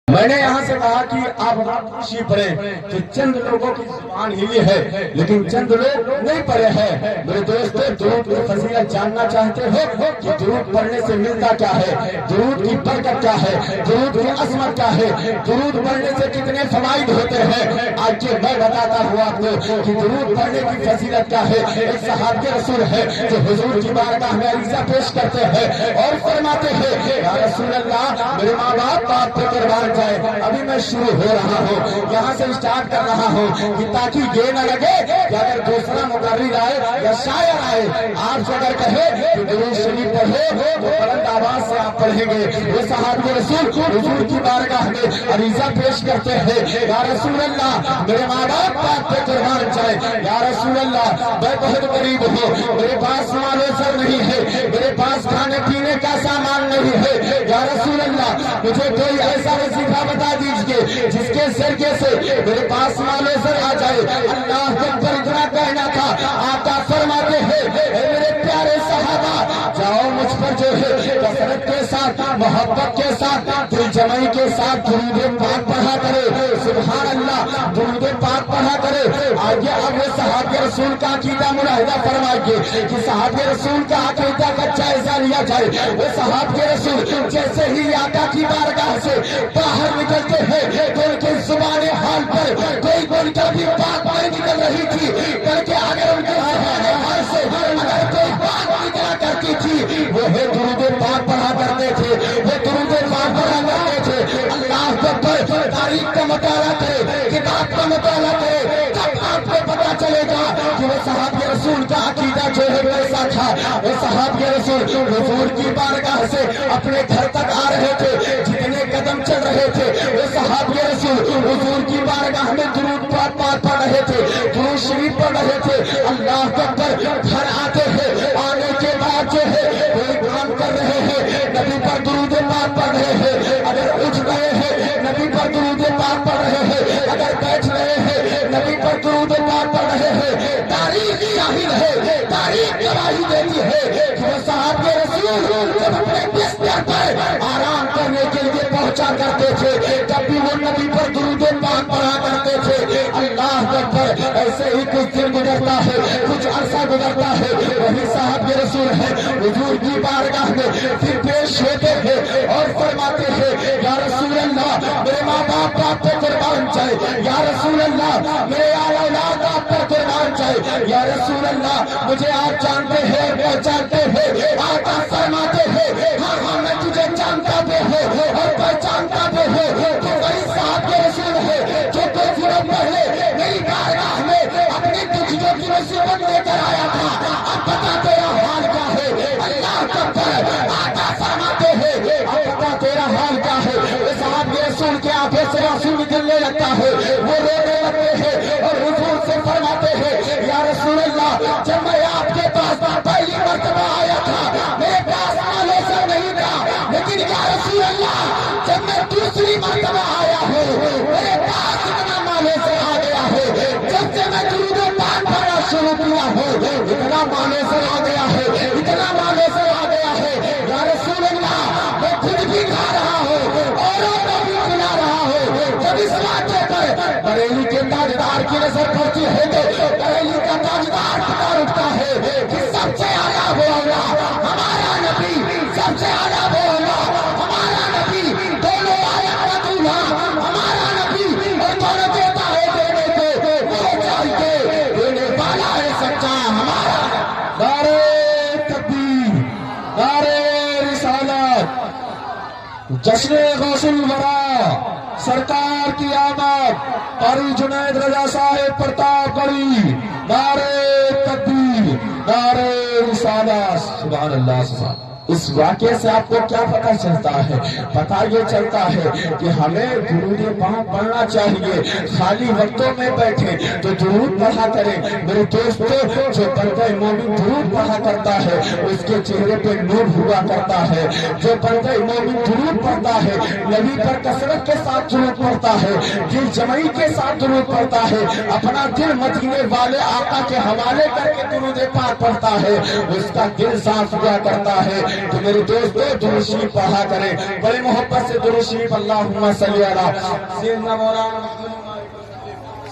میں نے یہاں سے کہا کہ آپ خوشی پڑھیں کہ چند لوگوں کی زبان ہی ہے لیکن چند لوگ نہیں پڑھے ہیں۔ میرے دوستو، درود کی فضیلت جاننا چاہتے ہو کہ درود پڑھنے سے ملتا کیا ہے، درود کی برکت کیا ہے، درود کی عظمت کیا ہے، درود پڑھنے سے کتنے فوائد ہوتے ہیں، آج کے میں بتاتا ہوں آپ کو کہ درود پڑھنے کی فضیلت کیا ہے۔ ایک صحابی رسول ہے جو حضور کی بارگاہ میں عریضہ پیش کرتے ہیں اور فرماتے ہیں یا رسول اللہ، میرے ماں باپ آپ پہ قربان جائے۔ ابھی میں شروع ہو رہا ہوں، یہاں سے اسٹارٹ کر رہا ہوں کہ تاکہ یہ نہ لگے کہ اگر دوسرا مقرر آئے یا شاعر آئے آپ سے اگر کہے کہ درود شریف پڑھو تو بلند آواز سے آپ پڑھیں گے۔ وہ صحابی رسول حضور کی بارگاہ میں عریضہ پیش کرتے ہیں یا رسول اللہ، میرے ماں باپ آپ پہ قربان جائے، یا رسول اللہ میں بہت غریب ہوں، میرے پاس مال و زر نہیں ہے، میرے پاس کھانے پینے کا سامان نہیں ہے، یا رسول اللہ مجھے کوئی ایسا وظیفہ بتا دیجئے جس کے ذریعے سے میرے پاس مال و زر آ جائے۔ اللہ اکبر اتنا کہنا تھا، آقا فرماتے ہیں اے میرے پیارے صحابہ، جاؤ مجھ پر جو ہے کثرت کے ساتھ، محبت کے ساتھ، دل جمعی کے ساتھ درود پاک پڑھا کرے۔ سبحان اللہ، درود پاک پڑھا کرے۔ آگے اب وہ صحابی رسول کا عقیدہ ملاحظہ فرمائیے کہ صحابی رسول کا عقیدہ کا جائزہ لیا جائے۔ وہ صحابی رسول جیسے ہی آقا کی بارگاہ سے باہر نکلتے ہیں تو ان کے زبان حال پر کوئی بول کر بھی بات نہیں نکل رہی تھی، بلکہ اگر ان کے زبان حال سے اگر کوئی بات نکلا کرتی تھی وہ ہے درود پاک پڑھا کرتے تھے، وہ درود پاک پڑھا کرتے تھے۔ اللہ اکبر، تاریخ کا مطالعہ کرے، کتاب کا مطالعہ کرے، تب آپ کو پتا چلے گا کہ وہ صحابی رسول کا عقیدہ جو ہے کیسا تھا۔ وہ صحابی رسول حضور کی بارگاہ سے اپنے گھر تک آ رہے تھے، جتنے قدم چل رہے تھے وہ صحابی رسول حضور کی بارگاہ میں درود پاک پڑھ رہے تھے، درود شریف پڑھ رہے تھے۔ اللہ اکبر، گھر آتے ہیں، آنے کے بعد جو ہے کوئی کام کر رہے ہیں نبی پر درود پاک پڑھ رہے ہیں، اگر اٹھ رہے ہیں نبی پر درود پاک پڑھ رہے ہیں، اگر بیٹھ رہے ہیں نبی پر درود پاک پڑھ رہے ہیں۔ تاریخ ظاہر ہے، تاریخ گواہی دیتی ہے کہ وہ صحابی رسول جب اپنے بستر پر آرام کرنے کے لیے پہنچا کرتے تھے تب بھی وہ نبی پر درود پاک پڑھا کرتے تھے۔ اللہ اکبر، ایسے ہی کچھ دن گزرتا ہے، کچھ عرصہ گزرتا ہے، وہی صحابی رسول ہے حضور کی بارگاہ میں پھر پیش ہوتے ہیں اور فرماتے ہیں یا رسول اللہ، میرے ماں باپ آپ پر قربان جائے، یا رسول اللہ میرے اولاد آپ پر قربان جائے، یا رسول اللہ مجھے آپ جانتے ہیں پہچانتے ہیں۔ آقا فرماتے ہیں ہاں ہاں میں تجھے جانتا بھی ہوں اور پہچانتا بھی ہوں، تو وہی صحابی رسول ہے جو کچھ دن پہلے میری بارگاہ میں اپنی دکھیوں کی مصیبت لے کر آیا تھا، اب بتا تیرا حال کیا ہے۔ اللہ اکبر، آقا فرماتے ہیں اب بتا تیرا حال کیا ہے۔ وہ صحابی رسول کے آنکھوں سے آنسو نکلنے لگتا ہے، وہ رونے لگتے ہیں اور حضور سے فرماتے ہیں یا رسول اللہ، جب میں آپ کے پاس پہلی مرتبہ آیا تھا میرے پاس مال و زر نہیں تھا، لیکن یا رسول اللہ جب میں دوسری مرتبہ آیا ہوں میرے پاس اتنا مال و زر آ گیا ہے، جب سے میں درود پاک پڑھنا شروع کیا ہوں اتنا مال و زر آ گیا ہے، اتنا مال و زر آ گیا ہے۔ یا رسول اللہ میں خود بھی کھا رہا ہوں اوروں کو بھی کھلا رہا ہوں۔ جب اس واقعے پر بریلی کے تاجدار کی نظر پڑتی ہے تو بریلی کا تاجدار پکار اٹھتا ہے کہ سب سے اعلیٰ وہ اللہ ہمارا نبی، سب سے اعلیٰ وہ اللہ ہمارا نبی، دونوں آیات کا دولہا ہمارا نبی، اور دونوں دیتا ہے دینے کو، وہ چاہتے دینے والا ہے سچا ہمارا۔ نعرہ تکبیر، نعرہ رسالت، جشن غوث الورا، سرکار کی آمد، قاری جنید رضا صاحب پرتاپ گڑھی، نعرہ تکبیر، نعرہ رسالت۔ سبحان اللہ، سبحان اللہ۔ اس واقعے سے آپ کو کیا پتہ چلتا ہے؟ پتہ یہ چلتا ہے کہ ہمیں درود پاک پڑھنا چاہیے، خالی وقتوں میں بیٹھے تو درود پڑھا کریں۔ میرے دوستو، جو بندہ مومن درود پڑھا کرتا ہے اس کے چہرے پہ نور ہوا کرتا ہے، جو بندہ مومن درود پڑھتا ہے نبی پر کثرت کے ساتھ درود پڑھتا ہے، دل جمعی کے ساتھ درود پڑھتا ہے، اپنا دل مدینے والے آقا کے حوالے کر کے درود پاک پڑھتا ہے، اس کا دل صاف ہوا کرتا ہے۔ تو میرے دوستو درود شریف پڑھا کریں بڑی محبت سے درود شریف اللہم صلی علی سیدنا مولانا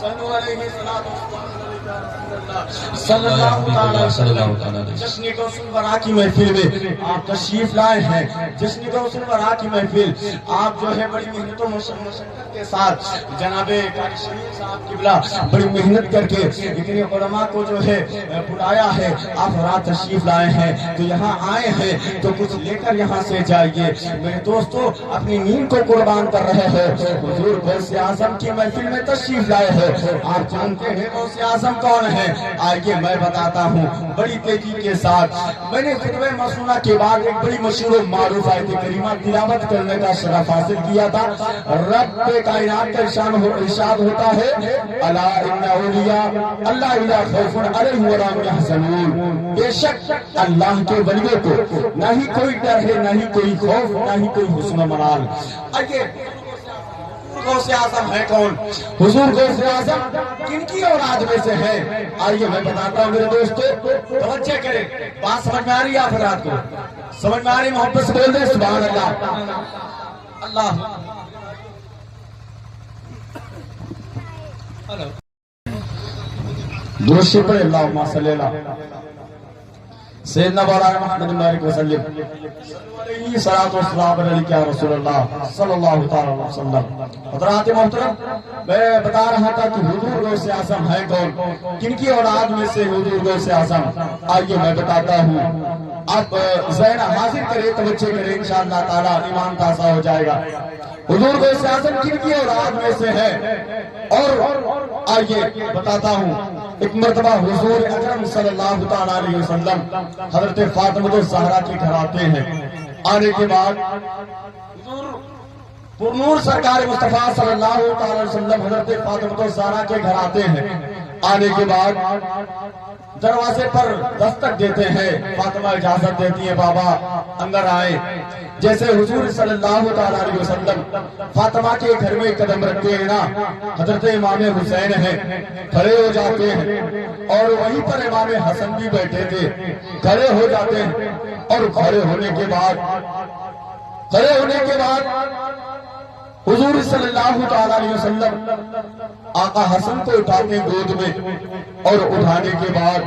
صلو علیہ صلی اللہ علیہ وسلم جشن غوث الورا کی محفل میں آپ تشریف لائے ہیں. جشن غوث الورا کی محفل آپ جو ہے بڑی محنت و مشقت کے ساتھ جناب قاری شریف صاحب قبلہ بڑی محنت کر کے اتنے علماء کو جو ہے بلایا ہے. آپ رات تشریف لائے ہیں تو یہاں آئے ہیں تو کچھ لے کر یہاں سے جائیے. میرے دوستو اپنی نیند کو قربان کر رہے ہیں. حضور غوث اعظم کی محفل میں تشریف لائے ہیں. آپ جانتے ہیں غوث اعظم کون ہے؟ آئیے میں بتاتا ہوں بڑی تیزی کے ساتھ. میں نے خطبہ مسنونہ کے بعد ایک بڑی مشہور و معروف آیت کریمہ تلاوت کرنے کا شرف حاصل کیا تھا. رب کائنات کا ارشاد ہوتا ہے الا ان اولیاء اللہ لا خوف علیہم ولا هم يحزنون. بے شک اللہ کے ولیوں کو نہ ہی کوئی ڈر ہے، نہ ہی کوئی خوف، نہ ہی کوئی حزن و ملال. آئیے غوث اعظم ہے کون؟ حضور غوث اعظم کن کی اولاد میں سے ہے؟ آئیے میں بتاتا ہوں میرے دوستو توجہ کریں. بات سمجھ میں آ رہی ہے آپ حضرات کو؟ سمجھ میں آ رہی؟ محبت سے بول دیں سبحان اللہ. اللہ درود شریف پڑھیں اللہم صلی اللہ سیدنا مولانا محمد مبارک وسلم علیہ صلاۃ والسلام علیک یا رسول اللہ صلی اللہ تعالی علیہ وسلم. حضرات محترم میں بتا رہا تھا کہ حضور غوث اعظم ہے کون، کن کی اولاد میں سے حضور غوث اعظم. آئیے میں بتاتا ہوں. آپ ذہن حاضر کریں، توجہ کریں، انشاءاللہ تعالی ایمان تازہ ہو جائے گا. حضور غوث اعظم کن کی اولاد میں سے ہے؟ اور آئیے بتاتا ہوں. ایک مرتبہ حضور اکرم صلی اللہ تعالی علیہ وسلم حضرت فاطمہ الزہرا کے گھر آتے ہیں. آنے کے بعد حضور پرنور سرکار مصطفیٰ صلی اللہ تعالی علیہ وسلم حضرت فاطمہ الزہرا کے گھر آتے ہیں. آنے کے بعد دروازے پر دستک دیتے ہیں. فاطمہ اجازت دیتی ہے بابا اندر آئے. جیسے حضور صلی اللہ تعالی علیہ وسلم فاطمہ کے گھر میں قدم رکھتے ہیں نا، حضرت امام حسین ہیں کھڑے ہو جاتے ہیں اور وہیں پر امام حسن بھی بیٹھے تھے. کھڑے ہو جاتے ہیں اور کھڑے ہونے کے بعد حضور صلی اللہ تعالی علیہ وسلم آقا حسن کو اٹھاتے ہیں گود میں اور اٹھانے کے بعد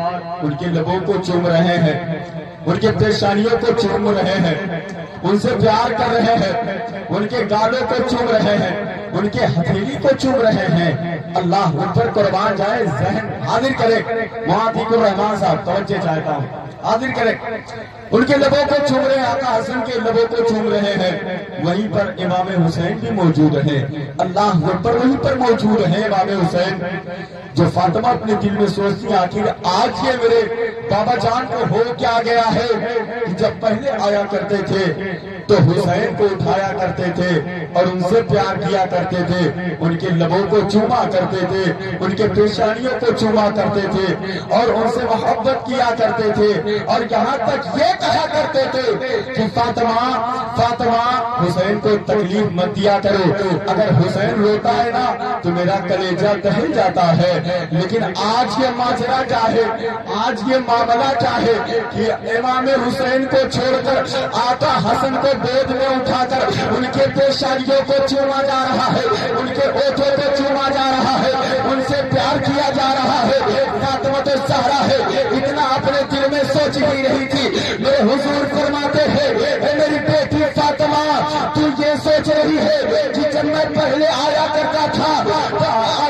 ان کے لبوں کو چوم رہے ہیں، ان کے پیشانیوں کو چوم رہے ہیں، ان سے پیار کر رہے ہیں، ان کے گالوں کو چوم رہے ہیں، ان کے ہتھیلی کو چوم رہے ہیں. اللہ ان پر قربان جائے. ذہن حاضر کرے. معاطیق الرحمان صاحب توجہ چاہتا ہوں حاضر کرے. ان کے لبوں کو چوم رہے ہیں، آقا حسن کے لبوں کو چوم رہے ہیں. وہیں پر امام حسین بھی موجود ہیں. اللہ ان پر وہیں پر موجود ہیں امام حسین. جو فاطمہ اپنے دل میں سوچتی ہیں آخر آج یہ میرے بابا جان کو ہو کیا گیا ہے کہ جب پہلے آیا کرتے تھے تو حسین کو اٹھایا کرتے تھے اور ان سے پیار کیا کرتے تھے، ان کے لبوں کو چوما کرتے تھے، ان کے پیشانیوں کو چوما کرتے تھے اور ان سے محبت کیا کرتے تھے اور یہاں تک یہ کہا کرتے تھے کہ فاطمہ حسین کو تکلیف مت دیا کرو. اگر حسین روتا ہے نا تو میرا کلیجہ دہل جاتا ہے. لیکن آج یہ ماجرا کیا ہے، آج یہ معاملہ کیا ہے کہ امام حسین کو چھوڑ کر آقا حسن کو گود میں اٹھا کر ان کے پیشانیوں کو چوما جا رہا ہے، ان کے ہونٹوں کو چوما جا رہا ہے، ان سے پیار کیا جا رہا ہے. فاطمہ الزہرا ہے اتنا اپنے دل میں سوچ ہی رہی تھی. میرے حضور فرماتے ہیں اے میری بیٹی فاطمہ تو یہ سوچ رہی ہے کہ جب میں پہلے آیا کرتا تھا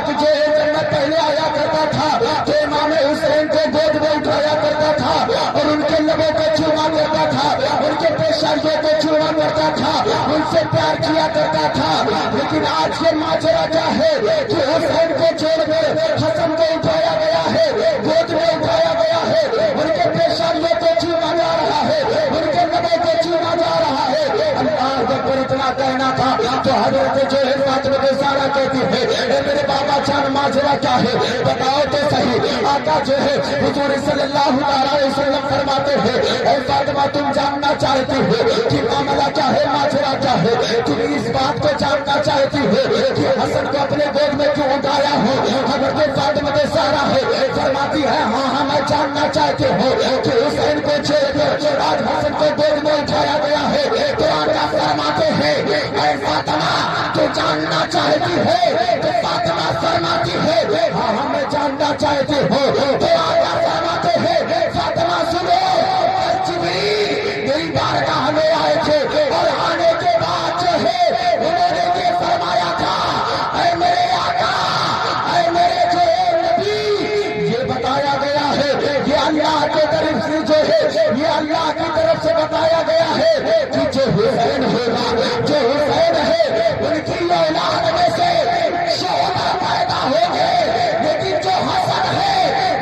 جب میں پہلے آیا کرتا تھا تو امام حسین کو گود میں اٹھایا کرتا تھا اور ان کے لبوں کو چوما کرتا تھا، ان کے پیشانیوں کو چوما کرتا تھا، ان سے پیار کیا کرتا تھا. لیکن آج یہ ماجرا کیا ہے کہ حسین کو چھوڑ کر حسن کو اٹھایا گیا ہے، گود میں اٹھایا گیا ہے، ان کے پیشانیوں کو چوما جا رہا ہے، ان کے لبوں کو چوما جا رہا ہے. اللہ اکبر اتنا کہنا تھا تو حضرت جو ہے فاطمہ زہرا کہتی ہے اے میرے بابا جان ماجرا کیا ہے بتاؤ تو صحیح. آقا جو ہے حضور صلی اللہ علیہ وسلم فرماتے ہیں اے فاطمہ تم جاننا چاہتی ہو کہ معاملہ کیا ہے ماجرا کیا ہے تم اس بات کو جاننا چاہتی ہو کہ حسن کو اپنے گود میں کیوں اٹھایا ہو. حضرت فاطمہ زہرا ہے فرماتی ہے ہاں میں جاننا چاہتی ہوں کہ حسین کو چھوڑ کر آج حسن کو گود میں اٹھایا گیا ہے. تو آقا فرماتے ہیں اے فاطمہ تو جاننا چاہتی ہے تو فاطمہ فرماتی ہے ہاں میں جاننا چاہتی ہوں. تو آقا فرماتے ہیں فاطمہ سنو جبریل میری بارگاہ میں آئے تھے اور آنے کے بعد جو ہے انہوں نے یہ فرمایا تھا اے میرے آقا اے میرے جو نبی یہ بتایا گیا ہے یہ اللہ کی طرف سے جو ہے یہ اللہ کی طرف سے بتایا گیا ہے کہ جو حسین ہوگا جو حسین ہے ان کی اولاد میں سے شہداء پیدا ہوں گے لیکن جو حسن ہے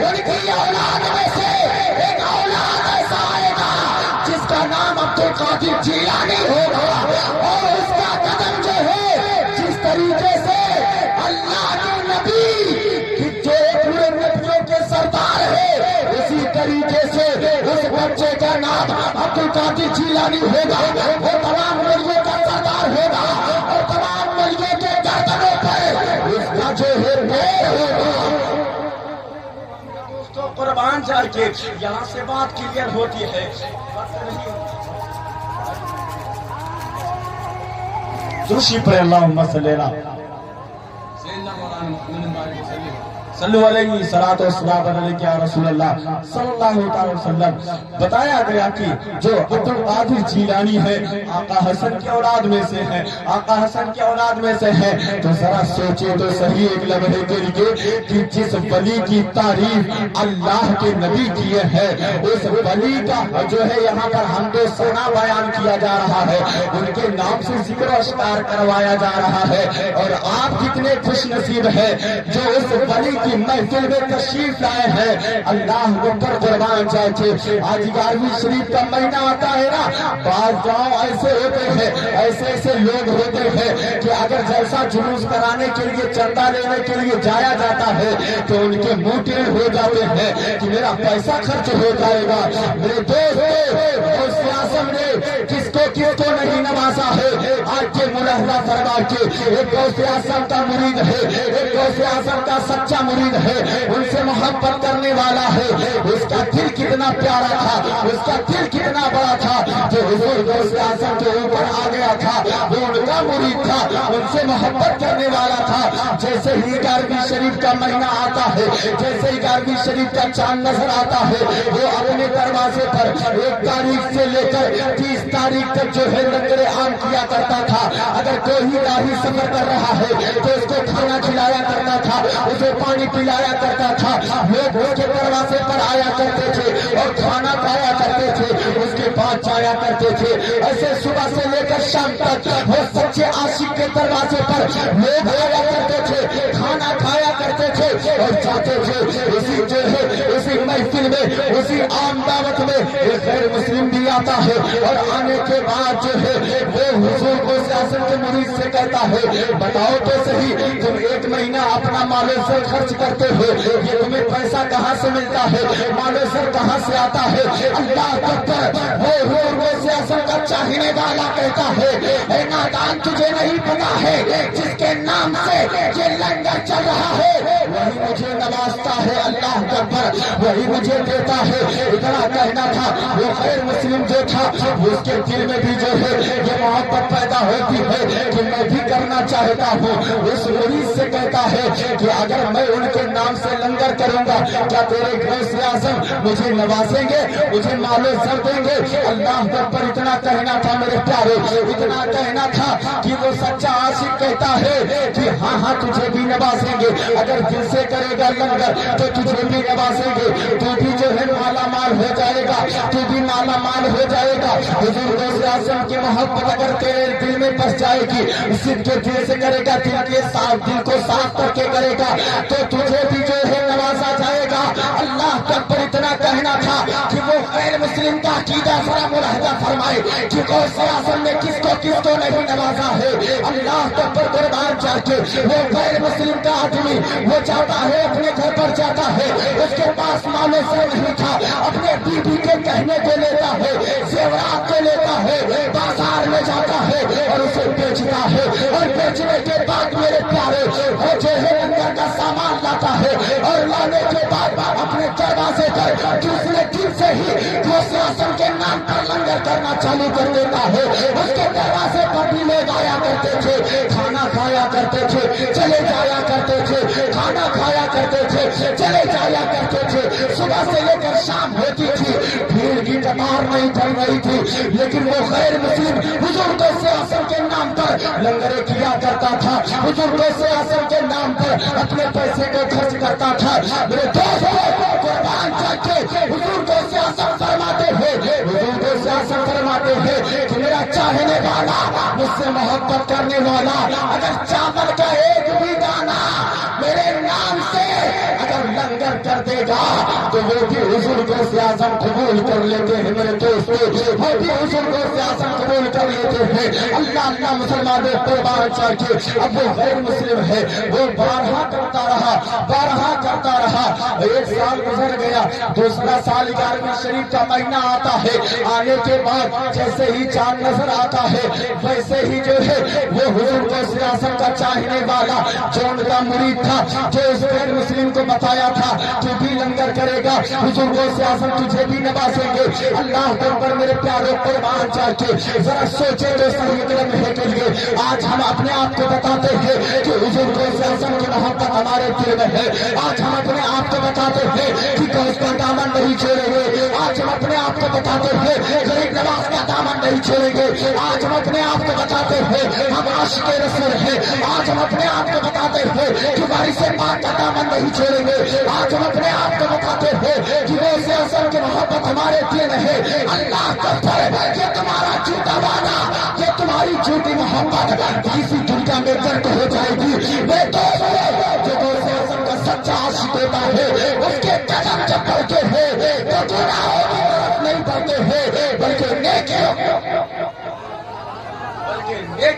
ان کی اولاد میں سے ایک اولاد ایسا آئے گا جس کا نام عبد القادر جیلانی ہوگا اور اس کا قدم جو ہے جس طریقے سے اللہ کے نبی کہ جو پورے نبیوں کے سردار ہے اسی طریقے سے اس بچے کا نام عبد القادر جیلانی ہوگا. وہ تمام ولیوں کا سردار ہوگا اور تمام ولیوں کے گردنوں پر اس کا جو ہے پیر ہوگا. دوستو قربان جا کے یہاں سے بات کلیئر ہوتی ہے. دوسری پر اللہم صلی اللہ صلو علیہ صلاۃ و سلام علیک یا رسول اللہ صلی اللہ علیہ وسلم. بتایا گیا کہ جو عبد القادر جیلانی ہے آقا حسن کی اولاد میں سے ہے آقا حسن کی اولاد میں سے ہے. تو ذرا سوچے تو صحیح ایک لمحے کے لیے کہ جس ولی کی تعریف اللہ کے نبی کیے ہیں اس ولی کا جو ہے یہاں پر حمد و ثنا بیان کیا جا رہا ہے ان کے نام سے ذکر و اشکار کروایا جا رہا ہے. اور آپ کتنے خوش نصیب ہیں جو اس ولی کی محفل میں تشریف لائے ہیں. اللہ پر قربان جائے. آج 11ویں شریف کا مہینہ آتا ہے نا بعض گاؤں ایسے ہوتے ہیں ایسے لوگ ہوتے ہیں کہ اگر جیسا جلوس کرانے کے لیے چندہ لینے کے لیے جایا جاتا ہے تو ان کے منہ ٹیڑھ ہو جاتے ہیں کہ میرا پیسہ خرچ ہو جائے گا. میرے دوست اعظم نے کس کو نہیں نوازا ہے. آج کے ملاحظہ فرما کے ایک غوث اعظم کا مرید ہے ایک غوث اعظم کا سچا مرید ہے ان سے محبت کرنے والا ہے. اس کا دل کتنا پیارا تھا اس کا دل کتنا بڑا تھا جو حضور غوث اعظم کے اوپر آ گیا تھا وہ ان کا مرید تھا ان سے محبت کرنے والا تھا. جیسے ہی 11ویں شریف کا مہینہ آتا ہے جیسے ہی 11ویں شریف کا چاند نظر آتا ہے وہ اپنے دروازے پر 1 تاریخ سے لے کر 30 تاریخ تک جو ہے لنگر عام کیا کرتا تھا. اگر کوئی راہی سفر کر رہا ہے تو اس کو کھانا کھلایا کرتا تھا اسے پانی پلایا کرتا تھا. لوگ اس کے دروازے پر آیا کرتے تھے اور کھانا کھایا کرتے تھے اس کے پاس جایا کرتے تھے. ایسے صبح سے لے کر شام تک وہ سچے عاشق کے دروازے پر لوگ آیا کرتے تھے کھانا کھایا کرتے تھے اور جاتے تھے. اسی جو ہے اسی محفل میں اسی عام دعوت میں ایک غیر مسلم بھی آتا ہے اور آنے کے بعد جو ہے وہ حضور کو سیاست کے مرید سے کہتا ہے بتاؤ تو صحیح تم 1 مہینہ اپنا مال و زر خرچ کرتے ہو یہ تمہیں پیسہ کہاں سے ملتا ہے مال و زر کہاں سے آتا ہے. اللہ اکبر. وہ حضور کو سیاست کا چاہنے والا کہتا ہے اے نادان تجھے نہیں پتا ہے جس کے نام سے یہ لنگر چل رہا ہے وہی مجھے نوازتا ہے. اللہ اکبر. وہی مجھے دیتا ہے. اتنا کہنا تھا وہ غیر مسلم جو تھا اس کے دل میں بھی جو ہے یہ محبت پیدا ہوتی ہے کہ میں بھی کرنا چاہتا ہوں. اس مرید سے کہتا ہے کہ اگر میں ان کے نام سے لنگر کروں گا کیا تیرے غوث اعظم مجھے نوازیں گے مجھے مال و زر دیں گے. اللہ پر اتنا کہنا تھا میرے پیارے اتنا کہنا تھا کہ وہ سچا عاشق کہتا ہے کہ ہاں تجھے بھی نوازیں گے اگر دل سے کرے گا لنگر تو تجھے بھی نوازیں گے تو بھی جو ہے مالا مال ہو جائے گا تو بھی مالا مال ہو جائے گا. حضور غوث اعظم کی محبت اگر تیرے دل میں بس جائے گی صدق کے دل سے کرے گا دل کو صاف کر کے کرے گا تو تجھے بھی جو ہے نوازا جائے گا. اللہ پر اتنا کہنا تھا کہ وہ غیر مسلم کا عقیدہ ذرا ملاحظہ فرمائے کہ غوث اعظم نے کس کو نہیں نوازا ہے. اللہ پر قربان جائے. چاہ کے وہ غیر مسلم کا آدمی وہ جاتا ہے اپنے گھر پر جاتا ہے, اس کے پاس مالے سے نہیں تھا, اپنے بیوی کے کہنے کو لیتا ہے, زیورات کو لیتا ہے, بازار میں جاتا ہے اور اسے بیچتا ہے, اور بیچنے کے بعد میرے پیارے وہ جو ہے لنگر کا سامان لاتا ہے, اور لانے کے بعد اپنے دروازے پر دوسرے دن سے ہی غوث اعظم کے نام پر لنگر کرنا چالو کر دیتا ہے. اس کے دروازے پر بھی لوگ آیا کرتے تھے, کھانا کھایا کرتے تھے, چلے جایا کرتے تھے, کھانا کھایا کرتے تھے, چلے جایا کرتے تھے. صبح سے لے کر شام ہوتی تھی, بھیڑ کی قطار نہیں چل رہی تھی, لیکن وہ غیر مسلم حضور غوث اعظم کے نام پر لنگریں کیا کرتا تھا, حضور غوث اعظم کے نام پر اپنے پیسے کو خرچ کرتا تھا. میرے دوستوں قربان کر کے حضور غوث اعظم فرماتے ہیں, حضور غوث اعظم فرماتے ہیں کہ میرا چاہنے والا, مجھ سے محبت کرنے والا, اگر چاول کا ایک بھی دانہ میرے نام سے اگر لنگر کر دے گا تو وہ بھی حضور غوث اعظم قبول کر لیتے ہیں. میرے دوستو وہ بھی حضور غوث اعظم قبول کر لیتے ہیں. اللہ اللہ مسلمانوں قربان چاہ کے اب وہ غیر مسلم ہے, وہ بارہا کرتا رہا, بارہا کرتا رہا. ایک سال گزر گیا, دوسرا سال 11ویں شریف کا مہینہ آتا ہے, آنے کے بعد جیسے ہی چاند نظر آتا ہے ویسے ہی جو ہے وہ حضور غوث اعظم کا چاہنے والا جو ان کا مرید تھا, جو اس غیر مسلم کو بتایا تھا تو بھی لنگر کرے گا, حضور غوث اعظم تجھے بھی نوازیں گے. اللہ اکبر میرے پیاروں قربان چاہ کے ذرا سوچے تو صحیح لمحے کے لیے آج ہم اپنے آپ کو بتاتے ہیں کہ حضور غوث اعظم کی محبت ہمارے دل میں ہے. آج ہم اپنے آپ کو بتاتے ہیں کہ غوث کا دامن نہیں چھوڑیں گے. آج ہم اپنے آپ کو بتاتے ہیں غریب نواز کا دامن نہیں چھوڑیں گے. آج ہم اپنے آپ کو بتاتے ہیں ہم عاشق رسول ہیں. آج ہم اپنے آپ کو بتاتے ہیں کہ وارث پاک کا دامن نہیں چھوڑیں گے. آج ہم اپنے آپ کو بتاتے ہیں کہ غوث اعظم کی محبت ہمارے دل میں ہے. اللہ اکبر یہ تمہارا جھوٹا وعدہ, یہ تمہاری جھوٹی محبت کسی دنیا میں درد ہو جائے گی. میں دوست جو غوث اعظم کا سچا عاشق ہوتا ہے اس کے قدم جب بڑھتے ہیں تو گناہوں کی طرف نہیں بڑھتے ہیں بلکہ نیکیوں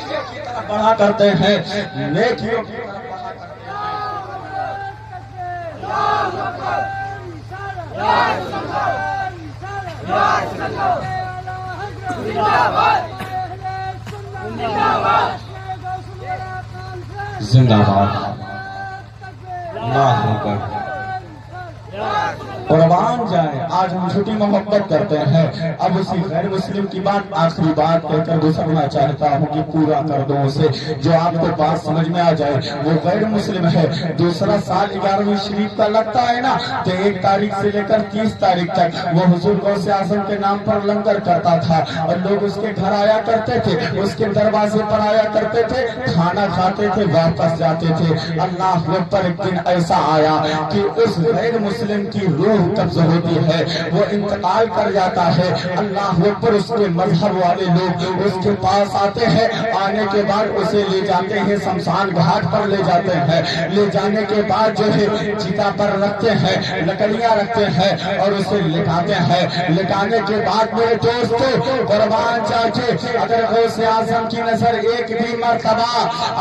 کی طرف بڑھا کرتے ہیں, نیکیوں کی طرف بڑھا کرتے زندہ باد. اللہ اکبر قربان جائیں. آج ہم چھوٹی محبت کرتے ہیں. اب اسی غیر مسلم کی بات آخری بات کہہ کر گزرنا چاہتا ہوں کہ پورا کر دوں اسے, جو آپ کو بات سمجھ میں آ جائے. وہ غیر مسلم ہے, دوسرا سال 11ویں شریف کا لگتا ہے نا, تو 1 تاریخ سے لے کر 30 تاریخ تک وہ حضور غوث اعظم کے نام پر لنگر کرتا تھا, اور لوگ اس کے گھر آیا کرتے تھے, اس کے دروازے پر آیا کرتے تھے, کھانا کھاتے تھے, واپس جاتے تھے. اللہ اکبر ایک دن ایسا آیا کہ اس غیر مسلم کی روح قبض ہوتی ہے, وہ انتقال کر جاتا ہے. اللہ اکبر اس کے مذہب والے لوگ اس کے پاس آتے ہیں, آنے کے بعد اسے لے جاتے ہیں شمشان گھاٹ پر لے جاتے ہیں. لے جانے کے بعد جو ہے چتا پر رکھتے ہیں, لکڑیاں رکھتے ہیں اور اسے لٹاتے ہیں. لٹانے کے بعد میرے دوستو قربان چاچے اگر غوث اعظم کی نظر ایک بھی مرتبہ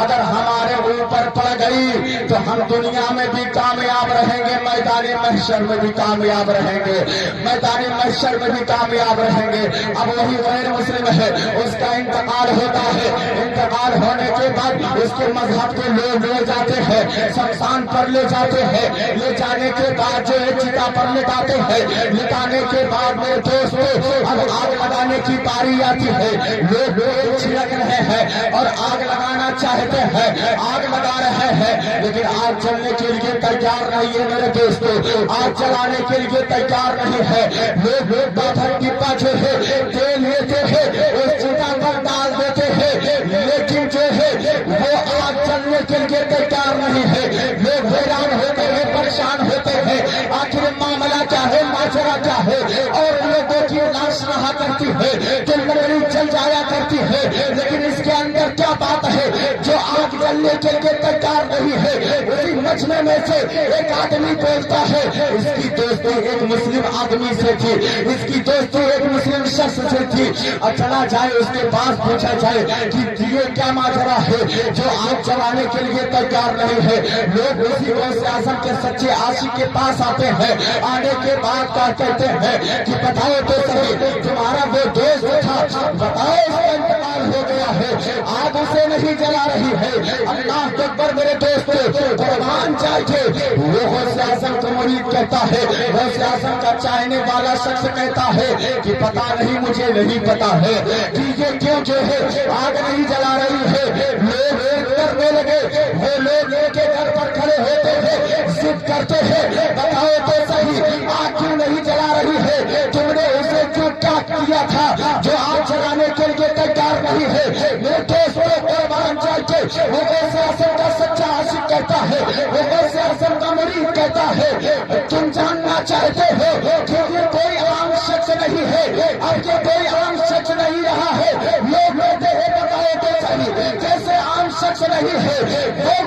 اگر ہمارے اوپر پڑ گئی تو ہم دنیا میں بھی کامیاب رہیں گے, میدان محشر میں بھی کامیاب رہیں گے, میدان محشر میں بھی کامیاب رہیں گے. اب وہی غیر مسلم ہے, اس کا انتقال ہوتا ہے. انتقال ہونے کے بعد اس کے مذہب کے لوگ لے جاتے ہیں, شمشان پر لے جاتے ہیں. لے جانے کے بعد جو ہے چتا پر لٹاتے ہیں. لٹانے کے بعد میرے دوستو اب آگ لگانے کی باری آتی ہے. لوگ چھڑک رہے ہیں اور آگ لگانا چاہتے ہیں, آگ لگا رہے ہیں, لیکن آگ جلنے کے لیے تیار نہیں ہے میرے دوستو. آگ جلانے کے لیے تیار نہیں ہے. لوگ پتھر کی جو ہے تیل لیتے ہیں, اس چتا پر ڈال دیتے ہیں, لیکن جو ہے وہ آگ جلنے کے لیے تیار نہیں ہے. لوگ حیران ہوتے ہیں, پریشان ہوتے ہیں, آخر معاملہ کیا ہے, ماجرا کیا ہے. اور لوگوں کی لاش رہا کرتی ہے, لکڑی جل جایا کرتی ہے, لیکن اس کے اندر کیا بات ہے جو آگ جلنے کے لیے تیار نہیں ہے. اسی مجمع میں سے ایک آدمی بولتا ہے اس کی دوستی ایک مسلم آدمی سے تھی، اس کی دوستی ایک مسلم شخص سے تھی، اور چلا جائے اس کے پاس پوچھا جائے کہ یہ کیا ماجرا ہے جو آگ جلانے کے لیے تیار نہیں ہے۔ لوگ اسی غوث اعظم کے سچے عاشق کے پاس آتے ہیں، آنے کے بعد کیا کہتے ہیں کہ بتاؤ تو صحیح تمہارا وہ دوست تھا، بتاؤ اس کا انتقال ہو گیا ہے، آگ اسے نہیں جلا رہی ہے۔ اللہ اکبر میرے دوست، قربان چاہیے وہ غوث اعظم کا مرید کہتا ہے، غوث اعظم کا چاہنے والا شخص کہتا ہے کہ پتا نہیں مجھے نہیں پتا ہے کہ یہ کیوں جو ہے آگ نہیں جلا رہی ہے۔ لوگ کرنے لگے، وہ لوگ ایک کے گھر پر کھڑے ہوتے ہیں، ضد کرتے ہیں بتاؤ تو صحیح آگ کیوں نہیں جلا رہی ہے، تم نے اسے کیوں کیا کیا تھا جو آگ جلانے کے لیے تیار نہیں ہے۔ میرے دوستوں قربان چاہیے وہ غوث اعظم کا سچا عاشق کہتا ہے، وہ غوث اعظم کا مرید کہتا ہے تم جاننا چاہتے ہو کہ یہ کوئی عام شخص نہیں ہے، اب یہ کوئی عام شخص نہیں رہا ہے۔ لوگ کہتے ہیں بتاؤ تو صحیح جیسے عام شخص نہیں ہے،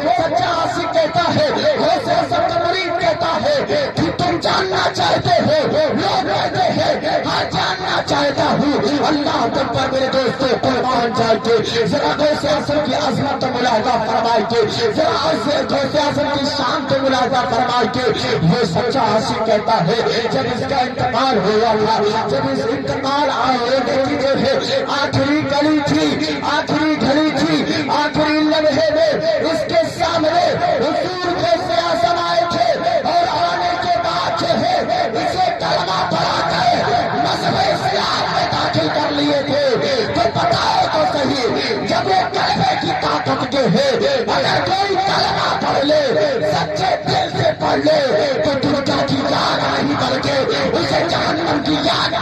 وہ سچا عاشق کہتا ہے، غوث اعظم کا مرید کہتا ہے کہ تم جاننا چاہتے ہو، لوگ کہتے ہیں ہاں جاننا چاہتا ہوں۔ اللہ اکبر میرے دوستوں قربان چاہیے ذرا غوث اعظم کی عظمت ملاحظہ فرمائیے، ذرا غوث اعظم کی شان کو ملاحظہ فرمائیے۔ وہ سچا عاشق کہتا ہے جب اس کا انتقال ہوا تھا، جب اس انتقال ہونے کی جو ہے آخری گھڑی تھی، آخری گھڑی تھی، آخری لمحے میں اس کے سامنے حضور غوث اعظم آئے تھے، اور آنے کے بعد جو ہے اسے کلمہ پڑھا کر مذہب اسلام میں داخل کر لیے تھے۔ تو بتاؤ تو صحیح جب وہ کلمے کی طاقت جو ہے اگر کوئی کلمہ پڑھ لے، سچے دل سے پڑھ لے، تو دنیا کی یاد نہیں بلکہ اسے جہنم کی یاد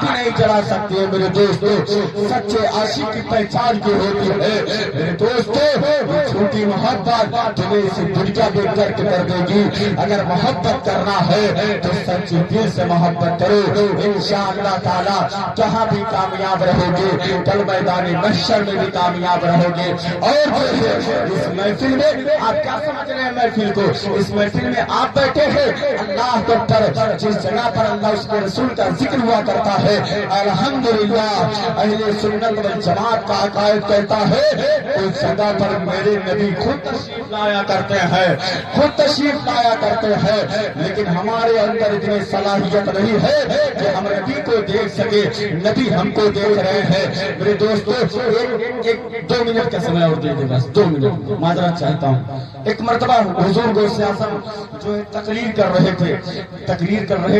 بھی نہیں جلا سکتی ہے۔ میرے دوستو سچے عاشق کی پہچان کی ہوتی ہے۔ میرے دوستو چھوٹی محبت تمہیں اس دنیا میں کر دے گی، اگر محبت کرنا ہے تو سچے دل سے محبت کرو، انشاءاللہ تعالی کہاں بھی کامیاب رہو گے، کل میدان محشر میں بھی کامیاب رہو گے۔ اور جو ہے اس محفل میں آپ کیا سمجھ رہے ہیں محفل کو، اس محفل میں آپ بیٹھے ہیں اللہ کے اوپر جس جگہ پر اللہ اس کے رسول کا ذکر ہوا کرتا ہے، الحمدللہ اہل سنت والجماعت کا عقائد کہتا ہے اس جگہ پر میرے نبی خود تشریف لایا کرتے ہیں، خود تشریف لایا کرتے ہیں، لیکن ہمارے اندر اتنی صلاحیت نہیں ہے کہ ہم نبی کو دیکھ سکے، نبی ہم کو دیکھ رہے ہیں۔ میرے دوستو ایک 2 منٹ کا سمے اور دے دیں، بس 2 منٹ معذرت چاہتا ہوں۔ ایک مرتبہ حضور غوث اعظم جو تقریر کر رہے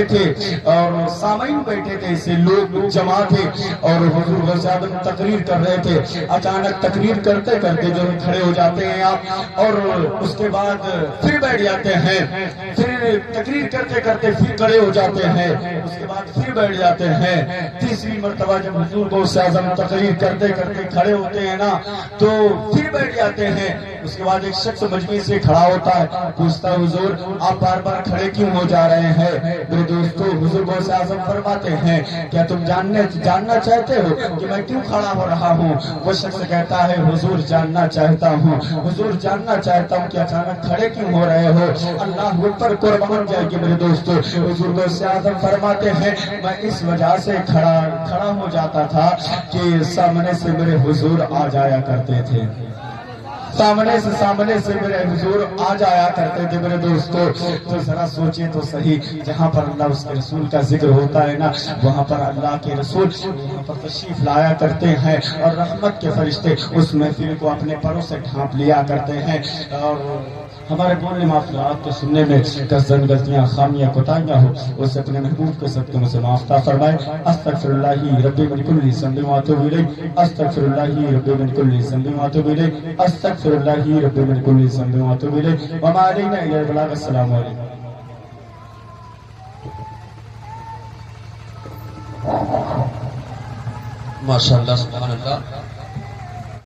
تھے اور سامعین بیٹھے تھے، اسے لوگ جمع تھے اور حضور غوث اعظم تقریر کر رہے تھے۔ اچانک تقریر کرتے کرتے جو کھڑے ہو جاتے ہیں آپ، اور اس کے بعد پھر بیٹھ جاتے ہیں، پھر تقریر کرتے کرتے پھر کھڑے ہو جاتے ہیں، اس کے بعد پھر بیٹھ جاتے ہیں۔ تیسری مرتبہ جب حضور غوث اعظم تقریر کرتے کرتے کھڑے ہوتے ہیں نا تو پھر بیٹھ جاتے ہیں۔ اس کے بعد ایک شخص مجمع سے کھڑا ہوتا ہے، پوچھتا ہے حضور آپ بار بار کھڑے کیوں ہو جا رہے ہیں؟ میرے دوستو حضور غوث اعظم فرماتے ہیں کیا تم جاننا چاہتے ہو کہ میں کیوں کھڑا ہو رہا ہوں؟ وہ شخص کہتا ہے حضور جاننا چاہتا ہوں، حضور جاننا چاہتا ہوں کہ اچانک کھڑے کیوں ہو رہے ہو؟ اللہ پر قربان جائے گی میرے دوستو۔ حضور غوث اعظم فرماتے ہیں میں اس وجہ سے کھڑا ہو جاتا تھا کہ سامنے سے میرے حضور آ جایا کرتے تھے، سامنے سے میرے حضور آ جایا کرتے تھے۔ میرے دوستو تو ذرا سوچیں تو صحیح، جہاں پر اللہ اس کے رسول کا ذکر ہوتا ہے نا وہاں پر اللہ کے رسول وہاں پر تشریف لایا کرتے ہیں، اور رحمت کے فرشتے اس محفل کو اپنے پروں سے ڈھانپ لیا کرتے ہیں۔ اور ہمارے بولنے معافلات کو سننے میں کسن غلطیاں خامیاں کوتاہیاں ہو اسے اپنے محبوب کے صدقے میں سے معاف فرمائے۔ استغفر اللہ رب من کل ذنب و اتوب الیہ، استغفر اللہ رب من کل ذنب و اتوب الیہ، استغفر اللہ رب من کل ذنب و اتوب الیہ، وما علینا الا البلاغ۔ السلام علیکم۔ ماشاءاللہ سبحان اللہ۔